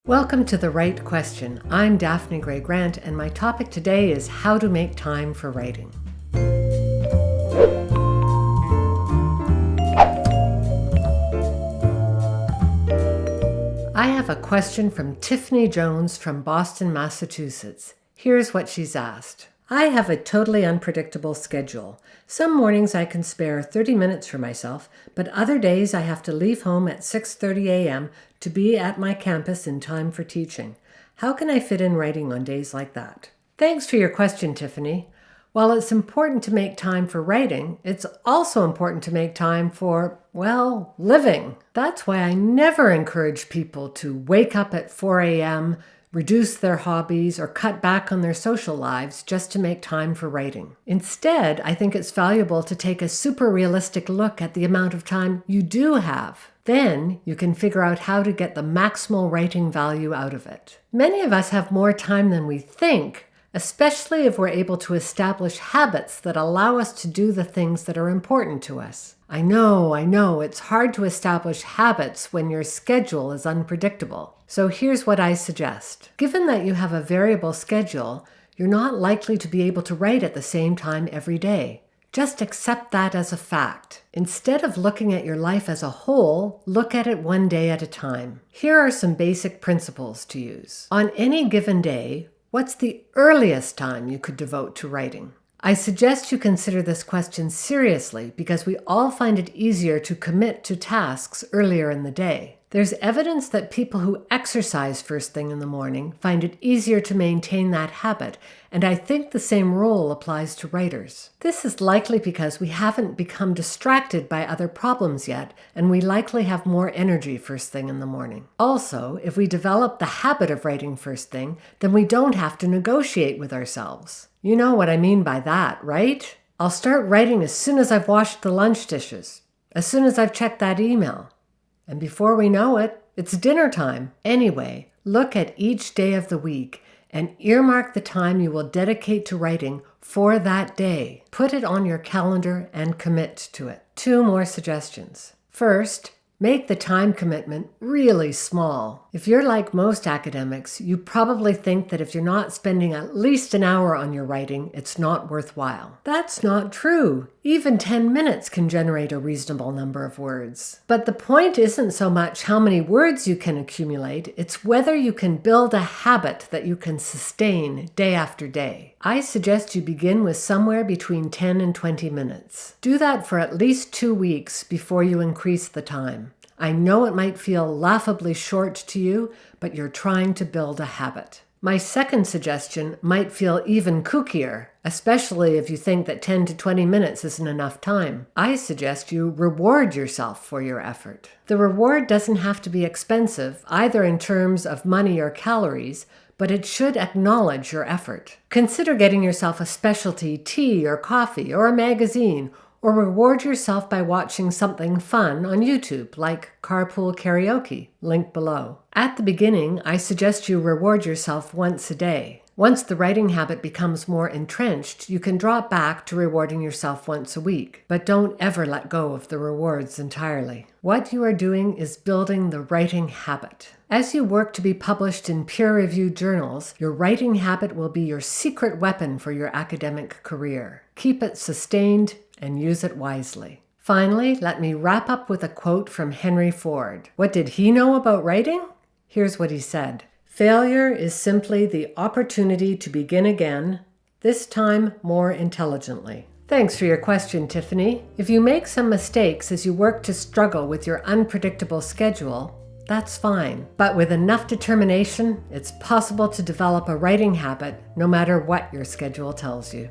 Welcome to The Right Question. I'm Daphne Gray Grant, and my topic today is how to make time for writing. I have a question from Tiffany Jones from Boston, Massachusetts. Here's what she's asked. I have a totally unpredictable schedule. Some mornings I can spare 30 minutes for myself, but other days I have to leave home at 6:30 a.m. to be at my campus in time for teaching. How can I fit in writing on days like that? Thanks for your question, Tiffany. While it's important to make time for writing, it's also important to make time for, living. That's why I never encourage people to wake up at 4 a.m., reduce their hobbies, or cut back on their social lives just to make time for writing. Instead, I think it's valuable to take a super realistic look at the amount of time you do have. Then you can figure out how to get the maximal writing value out of it. Many of us have more time than we think, especially if we're able to establish habits that allow us to do the things that are important to us. I know, it's hard to establish habits when your schedule is unpredictable. So here's what I suggest. Given that you have a variable schedule, you're not likely to be able to write at the same time every day. Just accept that as a fact. Instead of looking at your life as a whole, look at it one day at a time. Here are some basic principles to use. On any given day, what's the earliest time you could devote to writing? I suggest you consider this question seriously because we all find it easier to commit to tasks earlier in the day. There's evidence that people who exercise first thing in the morning find it easier to maintain that habit, and I think the same rule applies to writers. This is likely because we haven't become distracted by other problems yet, and we likely have more energy first thing in the morning. Also, if we develop the habit of writing first thing, then we don't have to negotiate with ourselves. You know what I mean by that, right? I'll start writing as soon as I've washed the lunch dishes, as soon as I've checked that email. And before we know it, it's dinner time. Anyway, look at each day of the week and earmark the time you will dedicate to writing for that day. Put it on your calendar and commit to it. 2 more suggestions. First, make the time commitment really small. If you're like most academics, you probably think that if you're not spending at least an hour on your writing, it's not worthwhile. That's not true. Even 10 minutes can generate a reasonable number of words. But the point isn't so much how many words you can accumulate, it's whether you can build a habit that you can sustain day after day. I suggest you begin with somewhere between 10 and 20 minutes. Do that for at least 2 weeks before you increase the time. I know it might feel laughably short to you, but you're trying to build a habit. My second suggestion might feel even kookier, especially if you think that 10 to 20 minutes isn't enough time. I suggest you reward yourself for your effort. The reward doesn't have to be expensive, either in terms of money or calories, but it should acknowledge your effort. Consider getting yourself a specialty tea or coffee or a magazine, or reward yourself by watching something fun on YouTube, like Carpool Karaoke, link below. At the beginning, I suggest you reward yourself once a day. Once the writing habit becomes more entrenched, you can drop back to rewarding yourself once a week, but don't ever let go of the rewards entirely. What you are doing is building the writing habit. As you work to be published in peer-reviewed journals, your writing habit will be your secret weapon for your academic career. Keep it sustained and use it wisely. Finally, let me wrap up with a quote from Henry Ford. What did he know about writing? Here's what he said. Failure is simply the opportunity to begin again, this time more intelligently. Thanks for your question, Tiffany. If you make some mistakes as you work to struggle with your unpredictable schedule, that's fine. But with enough determination, it's possible to develop a writing habit no matter what your schedule tells you.